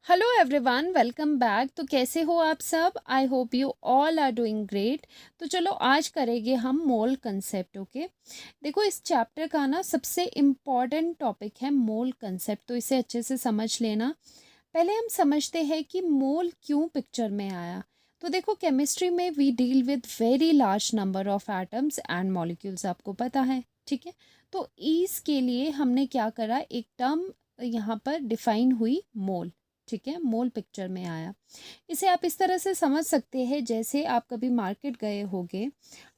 Hello everyone, welcome back. तो कैसे हो आप सब? I hope you all are doing great. तो चलो आज करेंगे हम मोल कंसेप्ट। ओके, देखो इस चैप्टर का ना सबसे इम्पॉर्टेंट टॉपिक है मोल कंसेप्ट, तो इसे अच्छे से समझ लेना। पहले हम समझते हैं कि मोल क्यों पिक्चर में आया। तो देखो केमिस्ट्री में we deal with very large number of atoms and molecules, आपको पता है, ठीक है। तो ईज के लिए हमने क्या करा, एक टर्म यहाँ पर डिफाइन हुई, मोल। ठीक है, मोल पिक्चर में आया। इसे आप इस तरह से समझ सकते हैं, जैसे आप कभी मार्केट गए होगे,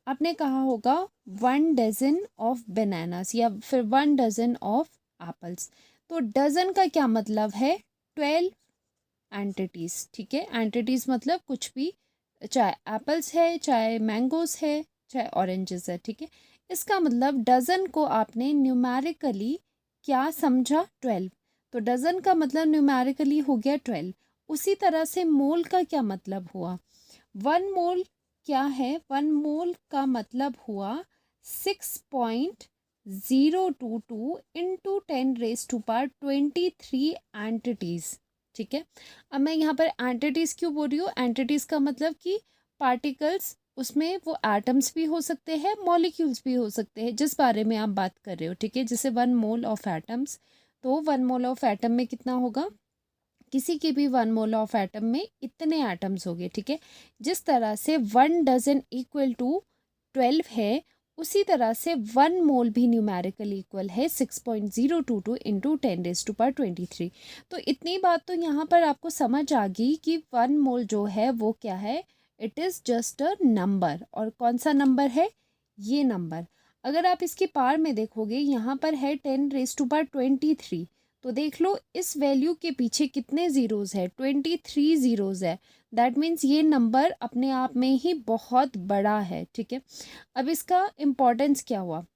आपने कहा होगा 1 डजन ऑफ बनानास या फिर 1 डजन ऑफ एप्पल्स। तो डजन का क्या मतलब है? 12 एंटिटीज। ठीक है, एंटिटीज मतलब कुछ भी, चाहे एप्पल्स है, चाहे मैंगोस है, चाहे ऑरेंजेस है। ठीक है, इसका मतलब डजन को आपने न्यूमेरिकली क्या समझा? 12। तो डजन का मतलब न्यूमेरिकली हो गया 12। उसी तरह से मोल का क्या मतलब हुआ? 1 मोल क्या है? 1 मोल का मतलब हुआ 6.022 इंटू 10⁻23 एंटिटीज। ठीक है, अब मैं यहाँ पर एंटिटीज क्यों बोल रही हूँ? एंटिटीज का मतलब कि पार्टिकल्स, उसमें वो एटम्स भी हो सकते हैं, मॉलिक्यूल्स भी हो सकते हैं, जिस बारे में आप बात कर रहे हो। ठीक है, जैसे 1 मोल ऑफ एटम्स, तो 1 मोल ऑफ एटम में कितना होगा? किसी की भी 1 मोल ऑफ एटम में इतने एटम्स हो गए। ठीक है, जिस तरह से 1 डजन इक्वल टू 12 है, उसी तरह से 1 मोल भी न्यूमेरिकल इक्वल है 6.022 इंटू 10⁻23। तो इतनी बात तो यहाँ पर आपको समझ आ गई कि 1 मोल जो है वो क्या है? It is just a number. और कौन सा नंबर है? ये नंबर। अगर आप इसकी पार में देखोगे, यहाँ पर है 10⁻23। तो देख लो इस वैल्यू के पीछे कितने ज़ीरोज़ है? 23 ज़ीरोज़ है। दैट मीन्स ये नंबर अपने आप में ही बहुत बड़ा है। ठीक है, अब इसका इम्पोर्टेंस क्या हुआ?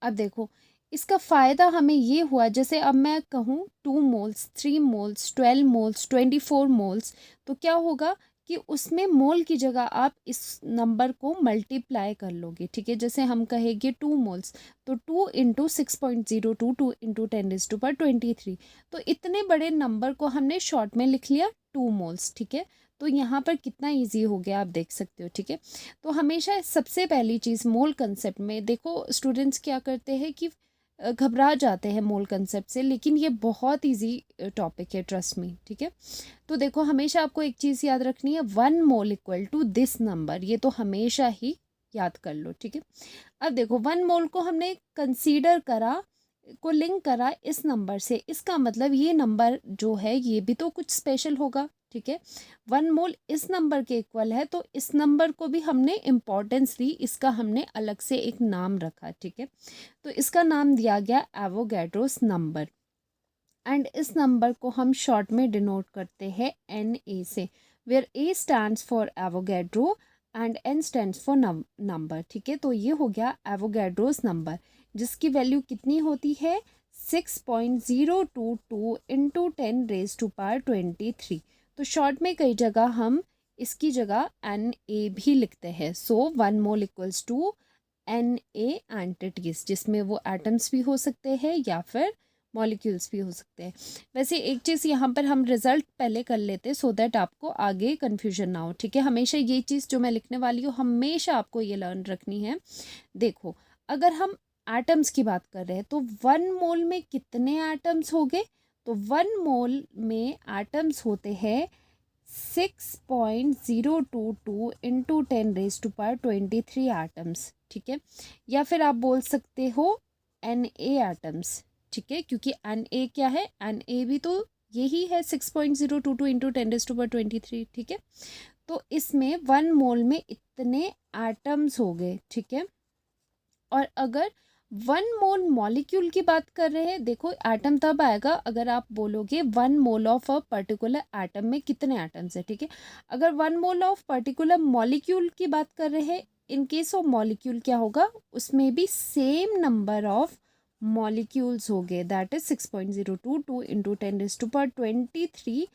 अब देखो इसका फ़ायदा हमें ये हुआ, जैसे अब मैं कहूँ 2 मोल्स, 3 मोल्स, 12 मोल्स, 24 मोल्स, तो क्या होगा कि उसमें मोल की जगह आप इस नंबर को मल्टीप्लाई कर लोगे। ठीक है, जैसे हम कहेंगे 2 मोल्स, तो 2 इंटू 6.022 इंटू 10⁻23। तो इतने बड़े नंबर को हमने शॉर्ट में लिख लिया 2 मोल्स। ठीक है, तो यहाँ पर कितना ईजी हो गया आप देख सकते हो। ठीक है, तो हमेशा सबसे पहली चीज़ मोल कंसेप्ट में, देखो स्टूडेंट्स क्या करते हैं कि घबरा जाते हैं मोल कंसेप्ट से, लेकिन ये बहुत इजी टॉपिक है, ट्रस्ट मी। ठीक है, तो देखो हमेशा आपको एक चीज़ याद रखनी है, 1 mole equal to this number, ये तो हमेशा ही याद कर लो। ठीक है, अब देखो 1 मोल को हमने कंसीडर करा, को लिंक करा इस नंबर से, इसका मतलब ये नंबर जो है ये भी तो कुछ स्पेशल होगा। ठीक है, 1 मोल इस नंबर के इक्वल है, तो इस नंबर को भी हमने इम्पोर्टेंस दी, इसका हमने अलग से एक नाम रखा। ठीक है, तो इसका नाम दिया गया एवोगैड्रोस नंबर। एंड इस नंबर को हम शॉर्ट में डिनोट करते हैं NA से, where A stands for Avogadro and N stands for number. ठीक है, तो ये हो गया एवोगैड्रोस नंबर, जिसकी वैल्यू कितनी होती है? 6.022 इंटू 10⁻23। तो शॉर्ट में कई जगह हम इसकी जगह NA भी लिखते हैं। सो 1 मोल इक्वल्स टू NA एंटिटीज, जिसमें वो एटम्स भी हो सकते हैं या फिर मॉलिक्यूल्स भी हो सकते हैं। वैसे एक चीज़ यहाँ पर हम रिजल्ट पहले कर लेते, सो दैट आपको आगे कन्फ्यूजन ना हो। ठीक है, हमेशा ये चीज़ जो मैं लिखने वाली हूँ, हमेशा आपको ये लर्न रखनी है। देखो अगर हम एटम्स की बात कर रहे हैं, तो 1 मोल में कितने एटम्स हो गए? तो 1 मोल में एटम्स होते हैं 6.022 इंटू 10⁻23 एटम्स। ठीक है, या फिर आप बोल सकते हो NA एटम्स। ठीक है, क्योंकि NA क्या है? NA भी तो यही है 6.022 इंटू 10⁻23। ठीक है, तो इसमें 1 मोल में इतने एटम्स हो गए। ठीक है, और अगर 1 मोल मॉलिक्यूल की बात कर रहे हैं, देखो एटम तब आएगा अगर आप बोलोगे 1 mole of a particular atom में कितने एटम्स है। ठीक है, अगर 1 मोल ऑफ पर्टिकुलर मॉलिक्यूल की बात कर रहे हैं, इन केस ऑफ मॉलिक्यूल क्या होगा? उसमें भी सेम नंबर ऑफ मॉलिक्यूल्स हो गए, दैट इज 6.022 इंटू 10⁻23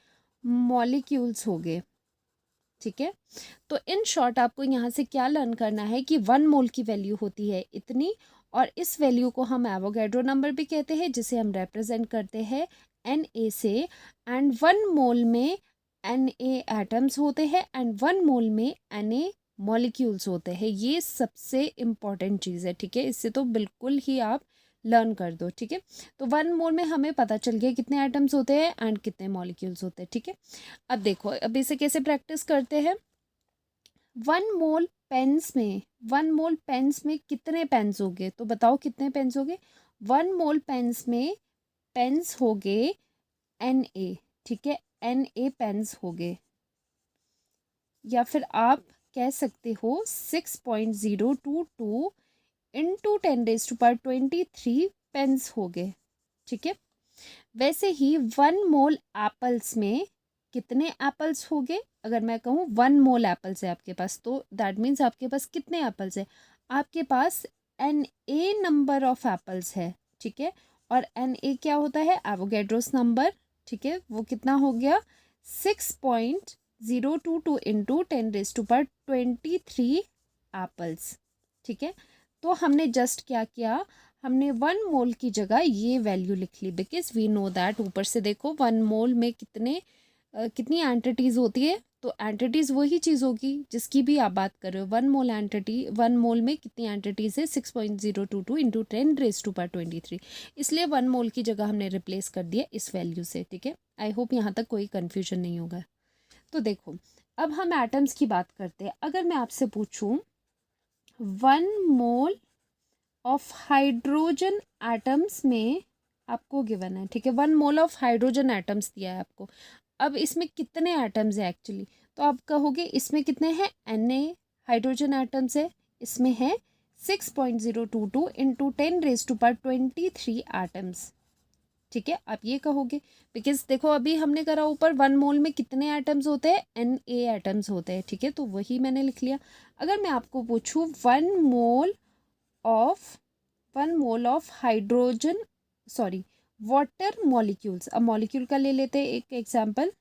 मॉलिक्यूल्स हो गए। ठीक है, तो इन शॉर्ट आपको यहाँ से क्या लर्न करना है कि 1 मोल की वैल्यू होती है इतनी, और इस वैल्यू को हम एवोगैड्रो नंबर भी कहते हैं, जिसे हम रिप्रेजेंट करते हैं Na से, एंड 1 मोल में Na एटम्स होते हैं एंड 1 मोल में Na मॉलिक्यूल्स होते हैं। ये सबसे इम्पॉर्टेंट चीज़ है, ठीक है। इससे तो बिल्कुल ही आप लर्न कर दो, ठीक है। तो 1 मोल में हमें पता चल गया कितने एटम्स होते हैं एंड कितने मॉलिक्यूल्स होते हैं, ठीक है। अब देखो, अब इसे कैसे प्रैक्टिस करते हैं। 1 मोल पेन्स में 1 मोल पेन्स में कितने पेन्स हो गए, तो बताओ कितने पेन्स हो गए। 1 मोल पेन्स में पेन्स हो गए Na, ठीक है, Na पेन्स हो गए, या फिर आप कह सकते हो 6.022 इंटू 10⁻23 पेन्स हो गए, ठीक है। वैसे ही 1 मोल एप्पल्स में कितने एप्पल्स हो गए। अगर मैं कहूँ 1 मोल एप्पल्स है आपके पास, तो दैट मीन्स आपके पास कितने एप्पल्स है, आपके पास Na नंबर ऑफ एप्पल्स है, ठीक है। और Na क्या होता है, एवोगैड्रोस नंबर, ठीक है। वो कितना हो गया 6.022 इंटू 10⁻23 एप्पल्स, ठीक है। तो हमने जस्ट क्या किया, हमने 1 मोल की जगह ये वैल्यू लिख ली, बिकॉज वी नो दैट ऊपर से देखो 1 मोल में कितनी एंटिटीज होती है, तो एंटिटीज वही चीज़ होगी जिसकी भी आप बात कर रहे हो। 1 मोल एंटिटी, 1 मोल में कितनी एंटिटीज है 6.022 इंटू 10⁻23, इसलिए 1 मोल की जगह हमने रिप्लेस कर दिया इस वैल्यू से, ठीक है। आई होप यहाँ तक कोई कन्फ्यूजन नहीं होगा। तो देखो, अब हम एटम्स की बात करते हैं। अगर मैं आपसे पूछूं 1 मोल ऑफ हाइड्रोजन एटम्स में आपको गिवन है, ठीक है। 1 मोल ऑफ हाइड्रोजन एटम्स दिया है आपको। अब इसमें कितने एटम्स है एक्चुअली, तो आप कहोगे इसमें कितने हैं, Na हाइड्रोजन एटम्स है, इसमें है 6.022 इंटू 10⁻23 एटम्स, ठीक है। आप ये कहोगे, बिकॉज देखो अभी हमने करा ऊपर 1 मोल में कितने एटम्स होते हैं, Na एटम्स होते हैं, ठीक है। तो वही मैंने लिख लिया। अगर मैं आपको पूछूं 1 mole of hydrogen, sorry, water molecules, अब मॉलिक्यूल का ले लेते हैं एक एग्जांपल।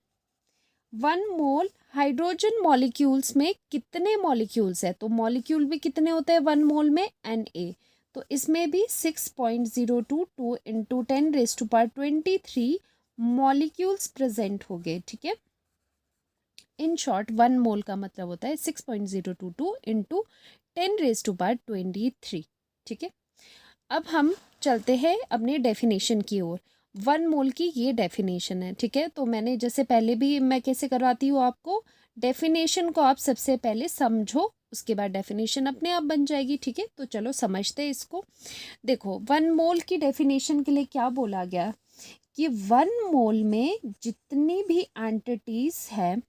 1 मोल हाइड्रोजन मॉलिक्यूल्स में कितने मॉलिक्यूल्स है, तो मॉलिक्यूल भी कितने होते हैं 1 मोल में, Na, तो इसमें भी 6.022 इंटू 10⁻23 मॉलिक्यूल्स प्रेजेंट हो गए, ठीक है। इन शॉर्ट 1 मोल का मतलब होता है 6.022 इंटू 10⁻23, ठीक है। अब हम चलते हैं अपने डेफिनेशन की ओर। 1 मोल की ये डेफिनेशन है, ठीक है। तो मैंने जैसे पहले भी मैं कैसे करवाती हूँ आपको, डेफिनेशन को आप सबसे पहले समझो, उसके बाद डेफिनेशन अपने आप बन जाएगी, ठीक है। तो चलो समझते हैं इसको। देखो 1 मोल की डेफिनेशन के लिए क्या बोला गया कि 1 मोल में जितनी भी एंटिटीज है,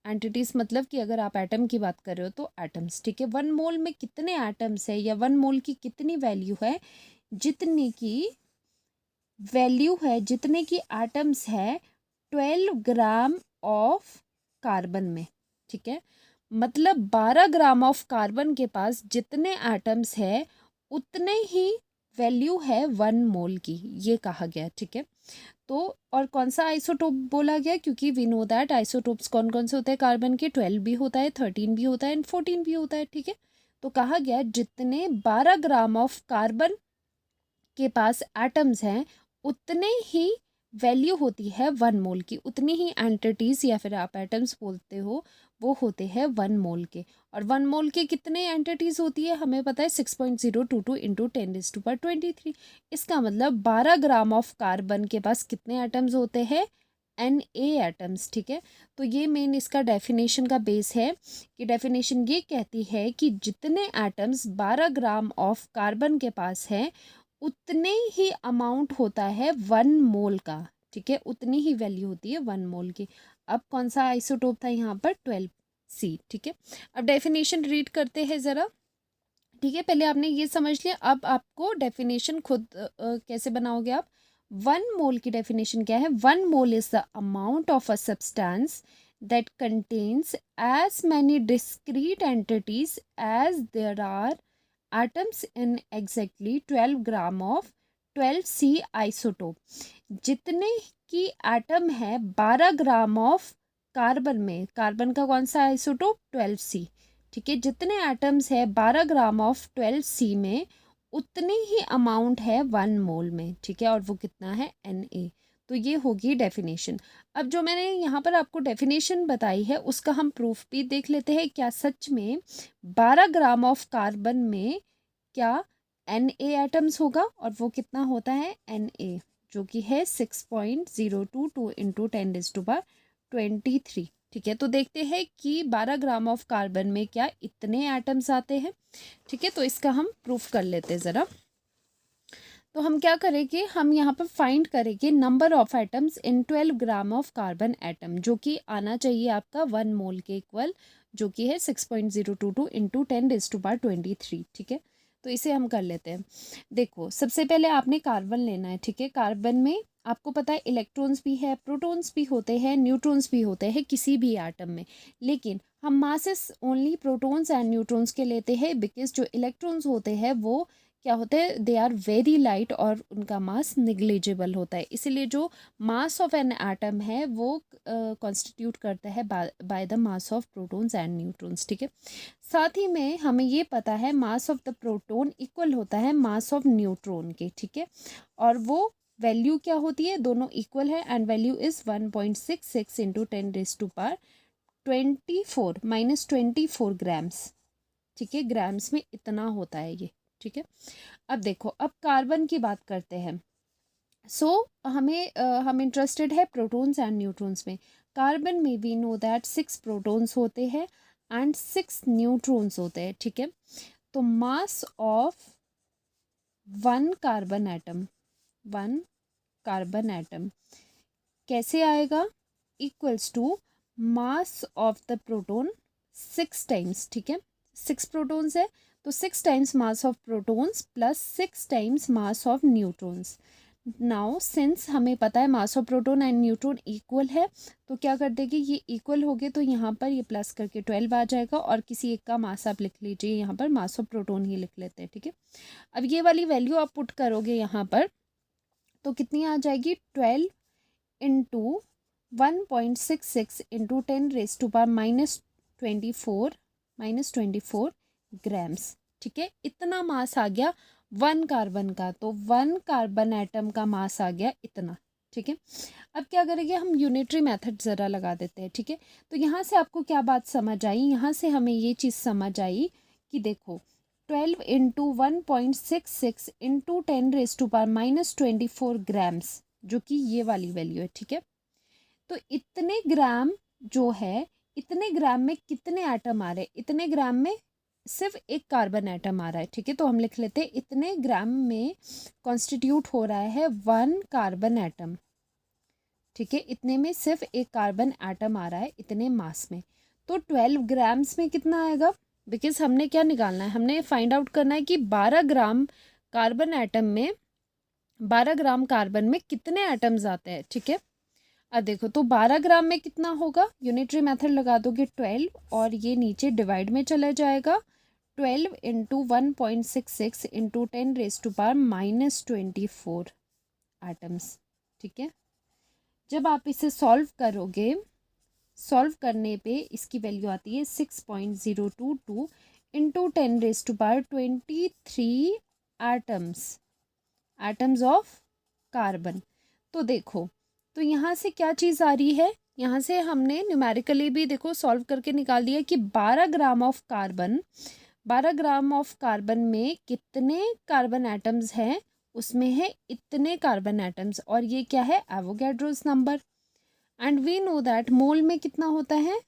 एंटिटीज मतलब कि अगर आप एटम की बात कर रहे हो तो एटम्स, ठीक है। 1 मोल में कितने एटम्स है या 1 मोल की कितनी वैल्यू है, जितने की एटम्स है 12 ग्राम ऑफ कार्बन में, ठीक है। मतलब 12 ग्राम ऑफ कार्बन के पास जितने एटम्स है उतने ही वैल्यू है 1 मोल की, ये कहा गया, ठीक है। तो और कौन सा आइसोटोप बोला गया, क्योंकि वी नो दैट आइसोटोप्स कौन कौन से होते हैं कार्बन के, 12 भी होता है, 13 भी होता है एंड 14 भी होता है, ठीक है। तो कहा गया जितने 12 ग्राम ऑफ कार्बन के पास एटम्स हैं उतने ही वैल्यू होती है 1 मोल की, उतनी ही एंटिटीज या फिर आप एटम्स बोलते हो वो होते हैं 1 मोल के। और 1 मोल के कितने एंटिटीज होती है हमें पता है 6.022 इंटू 10⁻23। इसका मतलब 12 ग्राम ऑफ कार्बन के पास कितने एटम्स होते हैं, Na एटम्स, ठीक है। तो ये मेन इसका डेफिनेशन का बेस है कि डेफिनेशन ये कहती है कि जितने एटम्स 12 ग्राम ऑफ कार्बन के पास है उतने ही अमाउंट होता है 1 मोल का, ठीक है। उतनी ही वैल्यू होती है 1 मोल की। अब कौन सा आइसोटोप था यहाँ पर 12C, ठीक है। अब डेफिनेशन रीड करते हैं ज़रा, ठीक है। पहले आपने ये समझ लिया, अब आपको डेफिनेशन खुद कैसे बनाओगे आप। 1 मोल की डेफिनेशन क्या है, 1 mole is the amount of a substance that contains as many discrete entities as there are atoms in exactly 12 gram of 12C isotope. जितने की एटम है 12 ग्राम ऑफ कार्बन में, कार्बन का कौन सा आइसोटोप 12C, ठीक है। जितने एटम्स है 12 ग्राम ऑफ 12C में उतनी ही अमाउंट है 1 मोल में, ठीक है। और वो कितना है Na। तो ये होगी डेफिनेशन। अब जो मैंने यहाँ पर आपको डेफिनेशन बताई है उसका हम प्रूफ भी देख लेते हैं। क्या सच में 12 ग्राम ऑफ कार्बन में क्या Na एटम्स होगा, और वो कितना होता है Na, जो कि है 6.022 इंटू 10⁻23। ठीक है, तो देखते हैं कि 12 ग्राम ऑफ कार्बन में क्या इतने एटम्स आते हैं। ठीक है, तो इसका हम प्रूफ कर लेते हैं ज़रा। तो हम क्या करेंगे, हम यहाँ पर फाइंड करेंगे number of atoms in 12 gram of carbon atom, जो कि आना चाहिए आपका 1 मोल के इक्वल, जो कि है 6.022 इंटू 10⁻23। ठीक है, तो इसे हम कर लेते हैं। देखो, सबसे पहले आपने कार्बन लेना है। ठीक है, कार्बन में आपको पता है इलेक्ट्रॉन्स भी है, प्रोटॉन्स भी होते हैं, न्यूट्रॉन्स भी होते हैं किसी भी एटम में, लेकिन हम masses only protons and neutrons के लेते हैं, बिकॉज जो इलेक्ट्रॉन्स होते हैं वो क्या होते हैं, दे आर वेरी लाइट और उनका मास निग्लिजिबल होता है। इसीलिए जो मास ऑफ एन एटम है वो कॉन्स्टिट्यूट करता है by the mass of protons and neutrons. ठीक है, साथ ही में हमें ये पता है mass of the proton equal होता है मास ऑफ न्यूट्रॉन के। ठीक है, और वो वैल्यू क्या होती है, दोनों इक्वल है, and value is 1.66 into 10⁻24 -24 grams. ठीक है, ग्राम्स में इतना होता है ये। ठीक है, अब देखो, अब कार्बन की बात करते हैं। हम इंटरेस्टेड है प्रोटॉन्स एंड न्यूट्रॉन्स में। कार्बन में वी नो दैट 6 प्रोटॉन्स होते हैं एंड 6 न्यूट्रॉन्स होते हैं। ठीक है, तो mass of one carbon atom कैसे आएगा, equals to mass of the proton 6 times. ठीक है, 6 प्रोटॉन्स है तो 6 times mass of protons plus 6 times mass of neutrons. Now since हमें पता है mass of proton and neutron equal है, तो क्या कर देंगे, ये इक्वल हो गए तो यहाँ पर ये प्लस करके 12 आ जाएगा, और किसी एक का मास आप लिख लीजिए, यहाँ पर मास ऑफ प्रोटॉन ही लिख लेते हैं। ठीक है, अब ये वाली वैल्यू आप पुट करोगे यहाँ पर तो कितनी आ जाएगी, 12 इंटू 1.66 इंटू 10⁻24 ग्राम्स। ठीक है, इतना मास आ गया वन कार्बन का, तो वन कार्बन एटम का मास आ गया इतना। ठीक है, अब क्या करेंगे, हम यूनिटरी मेथड ज़रा लगा देते हैं। ठीक है, तो यहाँ से आपको क्या बात समझ आई, यहाँ से हमें ये चीज़ समझ आई कि देखो 12 इंटू 1.66 इंटू 10⁻24 ग्राम्स, जो कि ये वाली वैल्यू है। ठीक है, तो इतने ग्राम जो है, इतने ग्राम में कितने एटम आ रहे हैं, इतने ग्राम में सिर्फ एक कार्बन एटम आ रहा है। ठीक है, तो हम लिख लेते हैं इतने ग्राम में कॉन्स्टिट्यूट हो रहा है 1 कार्बन एटम। ठीक है, इतने में सिर्फ एक कार्बन एटम आ रहा है इतने मास में, तो 12 ग्राम्स में कितना आएगा, बिकॉज हमने क्या निकालना है, हमने फाइंड आउट करना है कि 12 ग्राम कार्बन एटम में 12 ग्राम कार्बन में कितने एटम्स आते हैं। ठीक है, अब देखो, तो 12 ग्राम में कितना होगा, यूनिटरी मेथड लगा दोगे 12, और ये नीचे डिवाइड में चला जाएगा, 12 इंटू 1.66 इंटू 10⁻24 एटम्स। ठीक है, जब आप इसे सॉल्व करोगे, सॉल्व करने पे इसकी वैल्यू आती है 6.022 इंटू 10⁻23 एटम्स ऑफ कार्बन। तो देखो, तो यहाँ से क्या चीज़ आ रही है, यहाँ से हमने न्यूमेरिकली भी देखो सॉल्व करके निकाल दिया कि 12 ग्राम ऑफ कार्बन में कितने कार्बन एटम्स हैं, उसमें है इतने कार्बन एटम्स, और ये क्या है, Avogadro's number. And we know that mole में कितना होता है,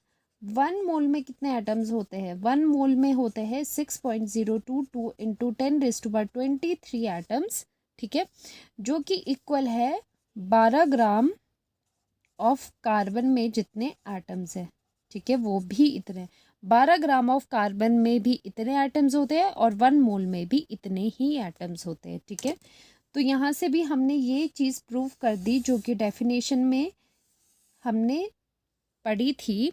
1 मोल में कितने एटम्स होते हैं, 1 मोल में होते हैं 6.022 इंटू 10⁻23 एटम्स। ठीक है, जो कि इक्वल है 12 ग्राम ऑफ कार्बन में जितने एटम्स हैं। ठीक है, वो भी इतने 12 ग्राम ऑफ कार्बन में भी इतने एटम्स होते हैं, और 1 मोल में भी इतने ही एटम्स होते हैं। ठीक है, तो यहाँ से भी हमने ये चीज़ प्रूव कर दी, जो कि डेफिनेशन में हमने पढ़ी थी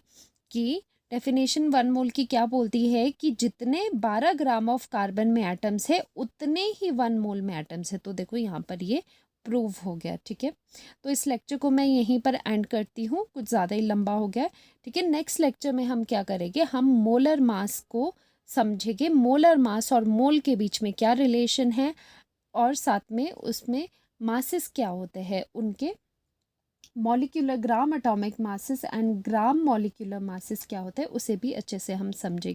कि डेफिनेशन 1 मोल की क्या बोलती है कि जितने 12 ग्राम ऑफ कार्बन में एटम्स है उतने ही 1 मोल में एटम्स है। तो देखो यहाँ पर ये प्रूव हो गया। ठीक है, तो इस लेक्चर को मैं यहीं पर एंड करती हूँ, कुछ ज़्यादा ही लंबा हो गया। ठीक है, नेक्स्ट लेक्चर में हम क्या करेंगे, हम मोलर मास को समझेंगे, मोलर मास और मोल के बीच में क्या रिलेशन है, और साथ में उसमें मासेस क्या होते हैं उनके, molecular gram atomic masses and gram molecular masses क्या होते हैं उसे भी अच्छे से हम समझेंगे।